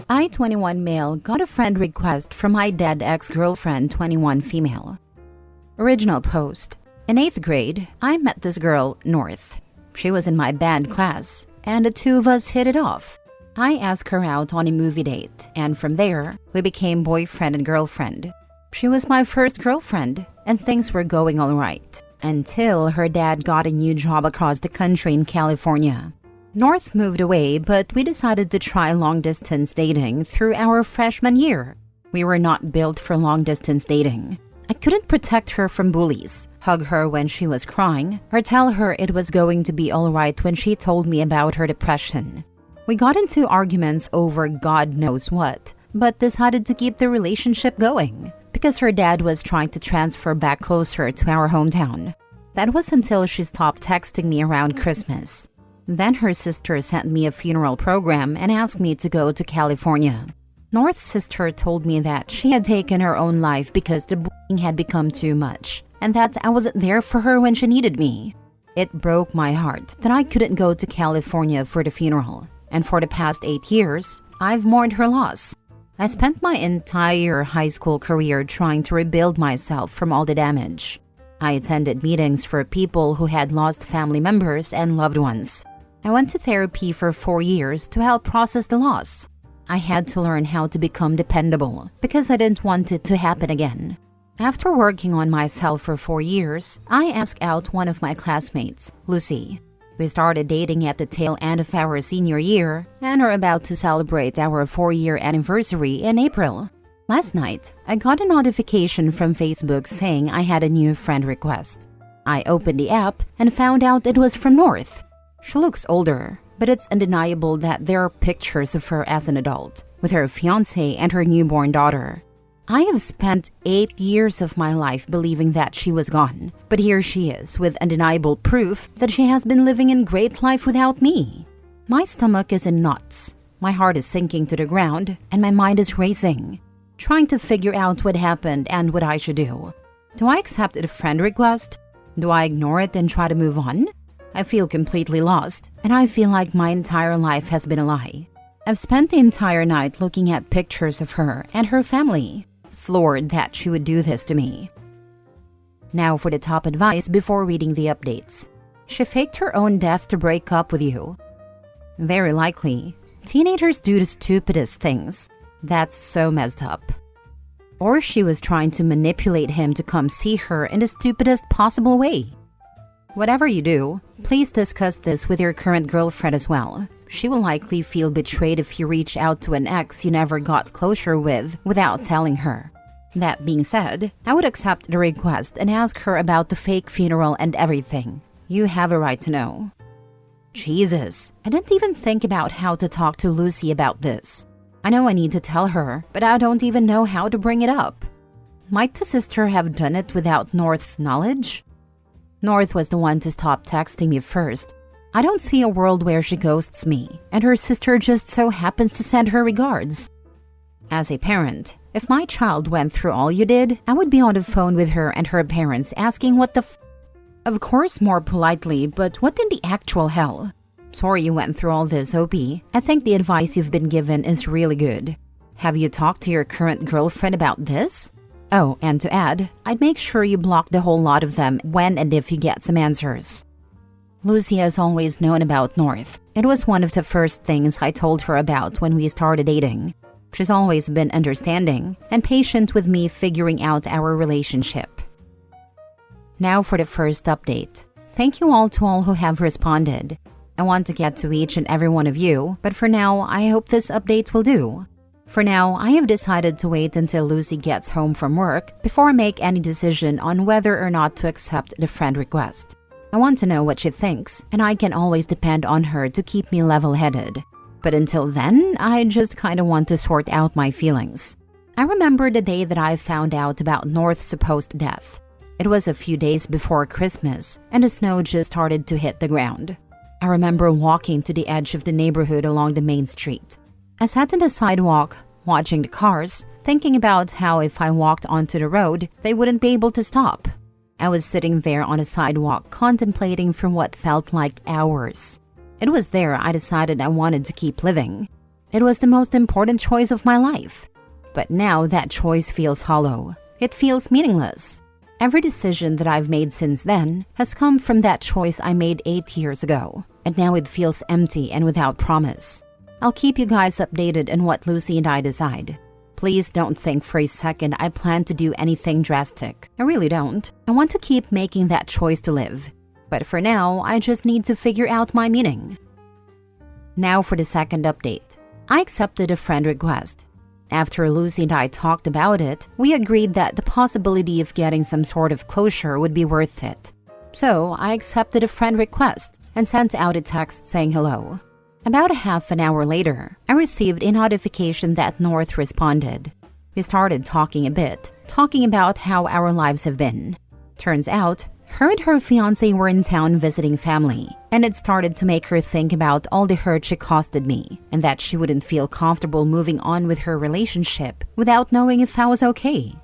I, 21 male, got a friend request from my dead ex-girlfriend, 21 female. Original post. In 8th grade, I met this girl, North. She was in my band class, and the two of us hit it off. I asked her out on a movie date, and from there, we became boyfriend and girlfriend. She was my first girlfriend, and things were going all right, until her dad got a new job across the country in California. North moved away, but we decided to try long-distance dating through our freshman year. We were not built for long-distance dating. I couldn't protect her from bullies, hug her when she was crying, or tell her it was going to be all right when she told me about her depression. We got into arguments over God knows what, but decided to keep the relationship going because her dad was trying to transfer back closer to our hometown. That was until she stopped texting me around Christmas. Then her sister sent me a funeral program and asked me to go to California. North's sister told me that she had taken her own life because the bullying had become too much, and that I wasn't there for her when she needed me. It broke my heart that I couldn't go to California for the funeral, and for the past 8 years, I've mourned her loss. I spent my entire high school career trying to rebuild myself from all the damage. I attended meetings for people who had lost family members and loved ones. I went to therapy for 4 years to help process the loss. I had to learn how to become dependable because I didn't want it to happen again. After working on myself for 4 years, I asked out one of my classmates, Lucy. We started dating at the tail end of our senior year and are about to celebrate our 4-year anniversary in April. Last night, I got a notification from Facebook saying I had a new friend request. I opened the app and found out it was from North. She looks older, but it's undeniable that there are pictures of her as an adult, with her fiancé and her newborn daughter. I have spent 8 years of my life believing that she was gone, but here she is with undeniable proof that she has been living a great life without me. My stomach is in knots, my heart is sinking to the ground, and my mind is racing, trying to figure out what happened and what I should do. Do I accept a friend request? Do I ignore it and try to move on? I feel completely lost, and I feel like my entire life has been a lie. I've spent the entire night looking at pictures of her and her family, floored that she would do this to me. Now for the top advice before reading the updates. She faked her own death to break up with you. Very likely, teenagers do the stupidest things. That's so messed up. Or she was trying to manipulate him to come see her in the stupidest possible way. Whatever you do, please discuss this with your current girlfriend as well. She will likely feel betrayed if you reach out to an ex you never got closure with without telling her. That being said, I would accept the request and ask her about the fake funeral and everything. You have a right to know. Jesus, I didn't even think about how to talk to Lucy about this. I know I need to tell her, but I don't even know how to bring it up. Might the sister have done it without North's knowledge? North was the one to stop texting me first. I don't see a world where she ghosts me, and her sister just so happens to send her regards. As a parent, if my child went through all you did, I would be on the phone with her and her parents asking what the Of course more politely, but what in the actual hell? Sorry you went through all this, OP. I think the advice you've been given is really good. Have you talked to your current girlfriend about this? Oh, and to add, I'd make sure you block the whole lot of them when and if you get some answers. Lucy has always known about North. It was one of the first things I told her about when we started dating. She's always been understanding and patient with me figuring out our relationship. Now for the first update. Thank you all to all who have responded. I want to get to each and every one of you, but for now, I hope this update will do. For now, I have decided to wait until Lucy gets home from work before I make any decision on whether or not to accept the friend request. I want to know what she thinks, and I can always depend on her to keep me level-headed. But until then, I just kinda want to sort out my feelings. I remember the day that I found out about North's supposed death. It was a few days before Christmas, and the snow just started to hit the ground. I remember walking to the edge of the neighborhood along the main street. I sat on the sidewalk, watching the cars, thinking about how if I walked onto the road, they wouldn't be able to stop. I was sitting there on the sidewalk contemplating for what felt like hours. It was there I decided I wanted to keep living. It was the most important choice of my life. But now that choice feels hollow. It feels meaningless. Every decision that I've made since then has come from that choice I made 8 years ago, and now it feels empty and without promise. I'll keep you guys updated on what Lucy and I decide. Please don't think for a second I plan to do anything drastic. I really don't. I want to keep making that choice to live. But for now, I just need to figure out my meaning. Now for the second update. I accepted a friend request. After Lucy and I talked about it, we agreed that the possibility of getting some sort of closure would be worth it. So I accepted a friend request and sent out a text saying hello. About a half an hour later, I received a notification that North responded. We started talking a bit, talking about how our lives have been. Turns out, her and her fiancé were in town visiting family, and it started to make her think about all the hurt she costed me, and that she wouldn't feel comfortable moving on with her relationship without knowing if I was okay.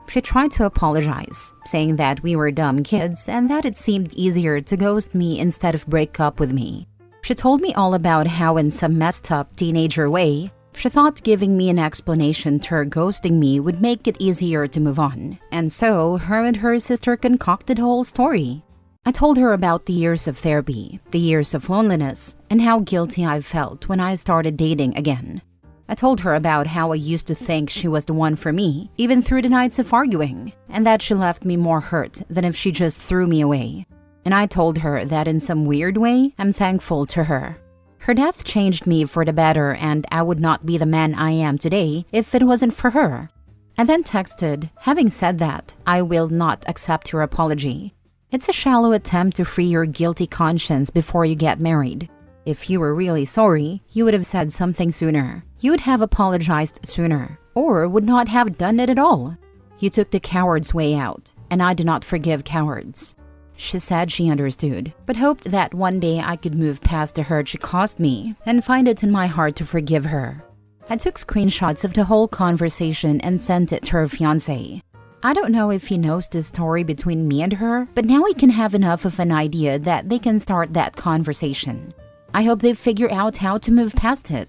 She tried to apologize, saying that we were dumb kids and that it seemed easier to ghost me instead of break up with me. She told me all about how in some messed up teenager way, she thought giving me an explanation to her ghosting me would make it easier to move on. And so, her and her sister concocted a whole story. I told her about the years of therapy, the years of loneliness, and how guilty I felt when I started dating again. I told her about how I used to think she was the one for me, even through the nights of arguing, and that she left me more hurt than if she just threw me away. And I told her that in some weird way, I'm thankful to her. Her death changed me for the better, and I would not be the man I am today if it wasn't for her. I then texted, having said that, I will not accept your apology. It's a shallow attempt to free your guilty conscience before you get married. If you were really sorry, you would have said something sooner. You would have apologized sooner, or would not have done it at all. You took the coward's way out, and I do not forgive cowards. She said she understood, but hoped that one day I could move past the hurt she caused me and find it in my heart to forgive her. I took screenshots of the whole conversation and sent it to her fiancé. I don't know if he knows the story between me and her, but now he can have enough of an idea that they can start that conversation. I hope they figure out how to move past it.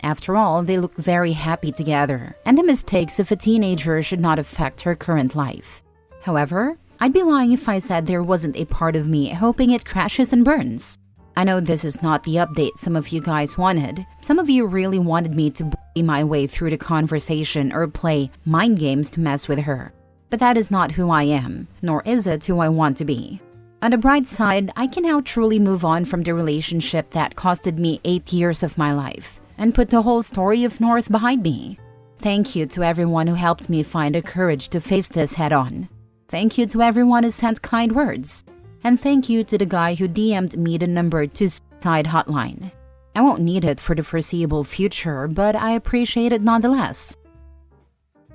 After all, they look very happy together, and the mistakes of a teenager should not affect her current life. However, I'd be lying if I said there wasn't a part of me hoping it crashes and burns. I know this is not the update some of you guys wanted. Some of you really wanted me to bully my way through the conversation or play mind games to mess with her. But that is not who I am, nor is it who I want to be. On the bright side, I can now truly move on from the relationship that costed me 8 years of my life and put the whole story of North behind me. Thank you to everyone who helped me find the courage to face this head on. Thank you to everyone who sent kind words. And thank you to the guy who DM'd me the number to suicide hotline. I won't need it for the foreseeable future, but I appreciate it nonetheless.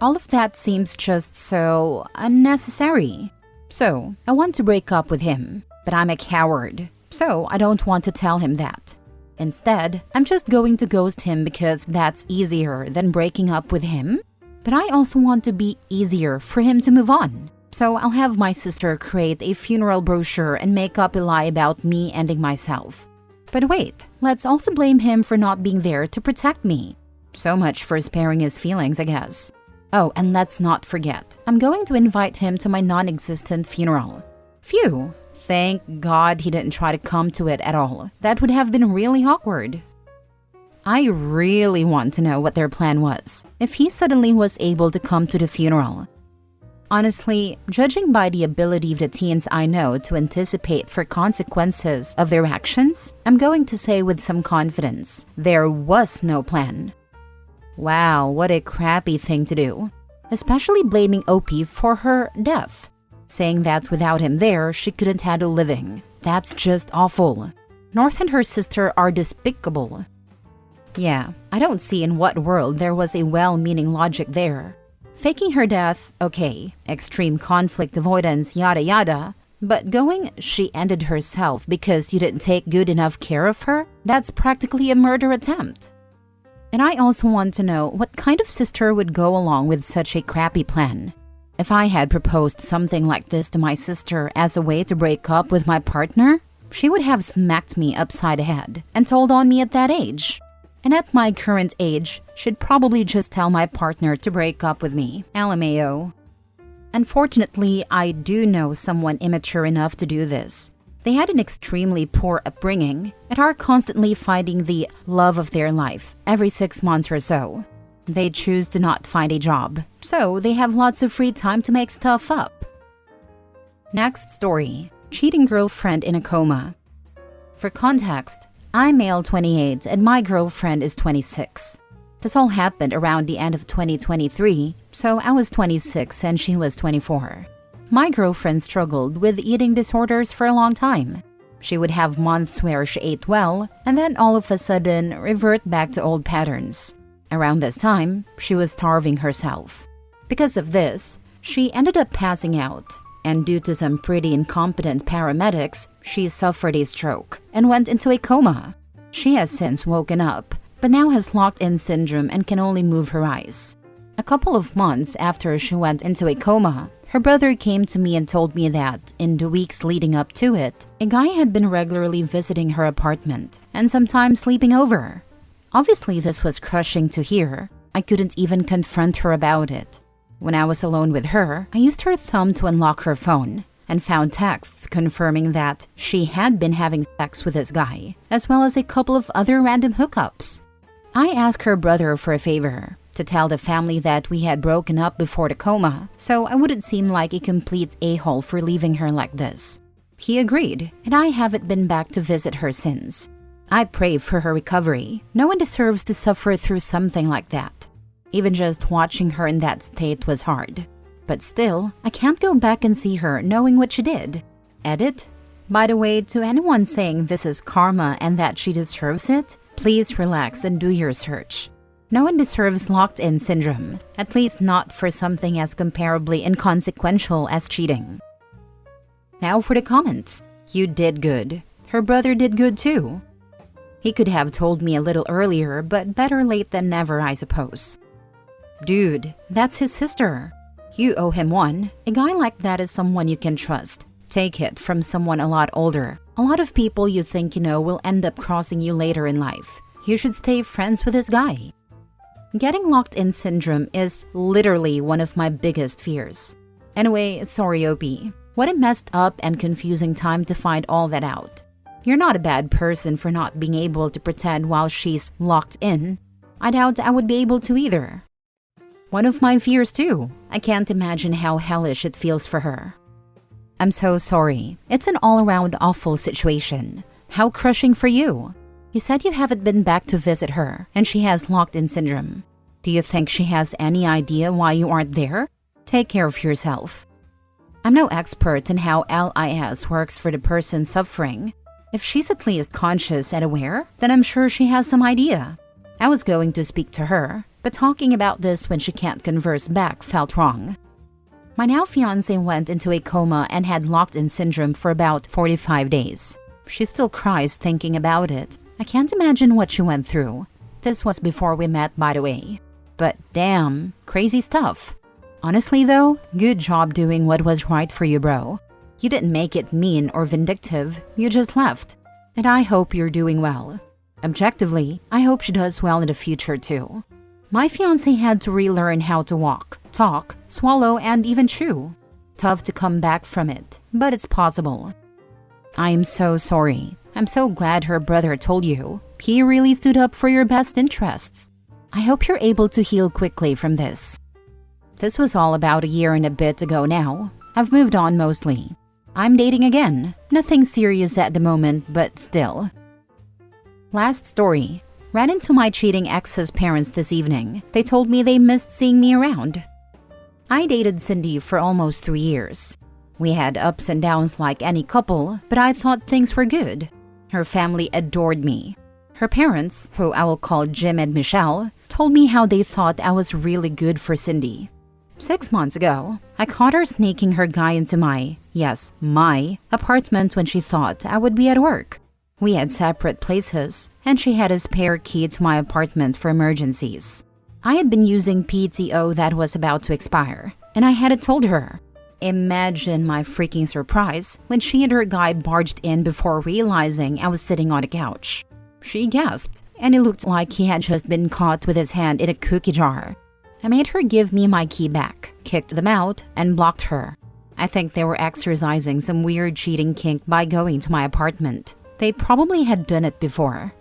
All of that seems just so unnecessary. So, I want to break up with him, but I'm a coward, so I don't want to tell him that. Instead, I'm just going to ghost him because that's easier than breaking up with him. But I also want to be easier for him to move on. So I'll have my sister create a funeral brochure and make up a lie about me ending myself. But wait, let's also blame him for not being there to protect me. So much for sparing his feelings, I guess. Oh, and let's not forget, I'm going to invite him to my non-existent funeral. Phew, thank God he didn't try to come to it at all. That would have been really awkward. I really want to know what their plan was, if he suddenly was able to come to the funeral. Honestly, judging by the ability of the teens I know to anticipate for consequences of their actions, I'm going to say with some confidence, there was no plan. Wow, what a crappy thing to do. Especially blaming OP for her death. Saying that without him there, she couldn't handle living. That's just awful. North and her sister are despicable. Yeah, I don't see in what world there was a well-meaning logic there. Faking her death, okay, extreme conflict avoidance, yada yada, but going, she ended herself because you didn't take good enough care of her, that's practically a murder attempt. And I also want to know what kind of sister would go along with such a crappy plan. If I had proposed something like this to my sister as a way to break up with my partner, she would have smacked me upside the head and told on me at that age. And at my current age, should probably just tell my partner to break up with me. LMAO. Unfortunately, I do know someone immature enough to do this. They had an extremely poor upbringing and are constantly finding the love of their life every 6 months or so. They choose to not find a job, so they have lots of free time to make stuff up. Next story. Cheating girlfriend in a coma. For context, I'm male 28 and my girlfriend is 26. This all happened around the end of 2023, so I was 26 and she was 24. My girlfriend struggled with eating disorders for a long time. She would have months where she ate well and then all of a sudden revert back to old patterns. Around this time, she was starving herself. Because of this, she ended up passing out, and due to some pretty incompetent paramedics, she suffered a stroke and went into a coma. She has since woken up, but now has locked-in syndrome and can only move her eyes. A couple of months after she went into a coma, her brother came to me and told me that, in the weeks leading up to it, a guy had been regularly visiting her apartment and sometimes sleeping over. Obviously, this was crushing to hear. I couldn't even confront her about it. When I was alone with her, I used her thumb to unlock her phone and found texts confirming that she had been having sex with this guy, as well as a couple of other random hookups. I asked her brother for a favor, to tell the family that we had broken up before the coma, so I wouldn't seem like a complete a-hole for leaving her like this. He agreed, and I haven't been back to visit her since. I pray for her recovery. No one deserves to suffer through something like that. Even just watching her in that state was hard. But still, I can't go back and see her knowing what she did. Edit. By the way, to anyone saying this is karma and that she deserves it, please relax and do your search. No one deserves locked-in syndrome, at least not for something as comparably inconsequential as cheating. Now for the comments. You did good. Her brother did good too. He could have told me a little earlier, but better late than never, I suppose. Dude, that's his sister. You owe him one. A guy like that is someone you can trust. Take it from someone a lot older. A lot of people you think you know will end up crossing you later in life. You should stay friends with this guy. Getting locked-in syndrome is literally one of my biggest fears. Anyway, sorry OP. What a messed up and confusing time to find all that out. You're not a bad person for not being able to pretend while she's locked in. I doubt I would be able to either. One of my fears too. I can't imagine how hellish it feels for her. I'm so sorry. It's an all-around awful situation. How crushing for you. You said you haven't been back to visit her, and she has locked-in syndrome. Do you think she has any idea why you aren't there? Take care of yourself. I'm no expert in how LIS works for the person suffering. If she's at least conscious and aware, then I'm sure she has some idea. I was going to speak to her, but talking about this when she can't converse back felt wrong. My now fiancé went into a coma and had locked-in syndrome for about 45 days. She still cries thinking about it. I can't imagine what she went through. This was before we met, by the way. But damn, crazy stuff. Honestly though, good job doing what was right for you, bro. You didn't make it mean or vindictive, you just left. And I hope you're doing well. Objectively, I hope she does well in the future too. My fiancé had to relearn how to walk, talk, swallow, and even chew. Tough to come back from it, but it's possible. I am so sorry. I'm so glad her brother told you. He really stood up for your best interests. I hope you're able to heal quickly from this. This was all about a year and a bit ago now. I've moved on mostly. I'm dating again. Nothing serious at the moment, but still. Last story. Ran into my cheating ex's parents this evening. They told me they missed seeing me around. I dated Cindy for almost 3 years. We had ups and downs like any couple, but I thought things were good. Her family adored me. Her parents, who I will call Jim and Michelle, told me how they thought I was really good for Cindy. 6 months ago, I caught her sneaking her guy into my apartment when she thought I would be at work. We had separate places, and she had a spare key to my apartment for emergencies. I had been using PTO that was about to expire, and I hadn't told her. Imagine my freaking surprise when she and her guy barged in before realizing I was sitting on a couch. She gasped, and it looked like he had just been caught with his hand in a cookie jar. I made her give me my key back, kicked them out, and blocked her. I think they were exercising some weird cheating kink by going to my apartment. They probably had done it before.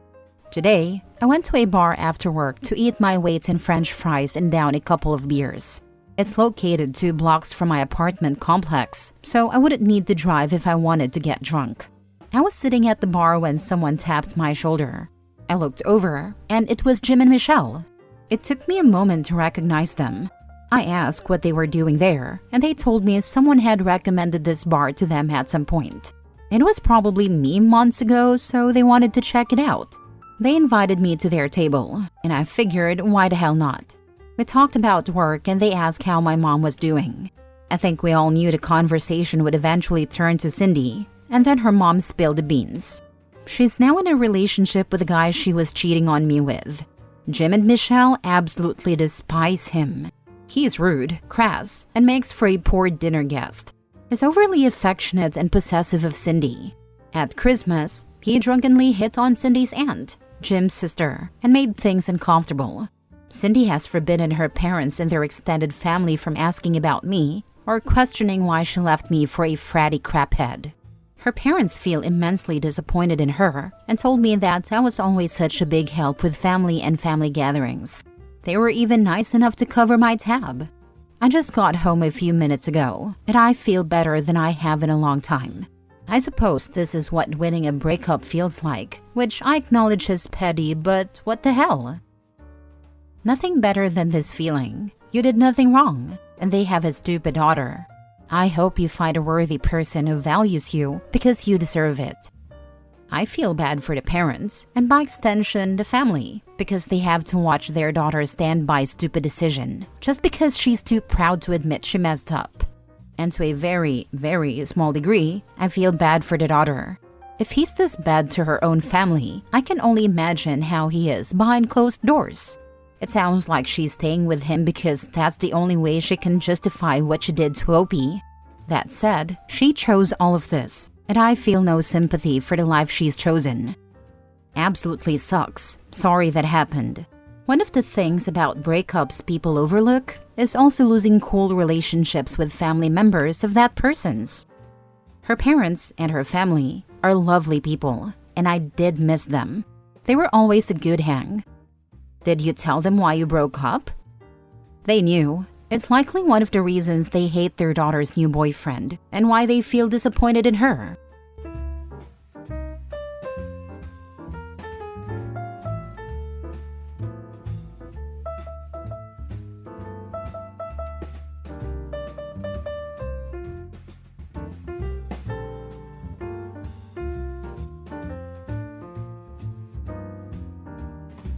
Today, I went to a bar after work to eat my weight in French fries and down a couple of beers. It's located 2 blocks from my apartment complex, so I wouldn't need to drive if I wanted to get drunk. I was sitting at the bar when someone tapped my shoulder. I looked over, and it was Jim and Michelle. It took me a moment to recognize them. I asked what they were doing there, and they told me someone had recommended this bar to them at some point. It was probably me months ago, so they wanted to check it out. They invited me to their table, and I figured, why the hell not? We talked about work, and they asked how my mom was doing. I think we all knew the conversation would eventually turn to Cindy, and then her mom spilled the beans. She's now in a relationship with the guy she was cheating on me with. Jim and Michelle absolutely despise him. He's rude, crass, and makes for a poor dinner guest. He's overly affectionate and possessive of Cindy. At Christmas, he drunkenly hit on Cindy's aunt, Jim's sister, and made things uncomfortable. Cindy has forbidden her parents and their extended family from asking about me or questioning why she left me for a fratty craphead. Her parents feel immensely disappointed in her and told me that I was always such a big help with family and family gatherings. They were even nice enough to cover my tab. I just got home a few minutes ago, and I feel better than I have in a long time. I suppose this is what winning a breakup feels like, which I acknowledge is petty, but what the hell? Nothing better than this feeling. You did nothing wrong, and they have a stupid daughter. I hope you find a worthy person who values you because you deserve it. I feel bad for the parents, and by extension, the family, because they have to watch their daughter stand by a stupid decision just because she's too proud to admit she messed up. And to a very, very small degree, I feel bad for the daughter. If he's this bad to her own family, I can only imagine how he is behind closed doors. It sounds like she's staying with him because that's the only way she can justify what she did to Opie. That said, she chose all of this, and I feel no sympathy for the life she's chosen. Absolutely sucks. Sorry that happened. One of the things about breakups people overlook is also losing cool relationships with family members of that person's. Her parents and her family are lovely people, and I did miss them. They were always a good hang. Did you tell them why you broke up? They knew. It's likely one of the reasons they hate their daughter's new boyfriend and why they feel disappointed in her.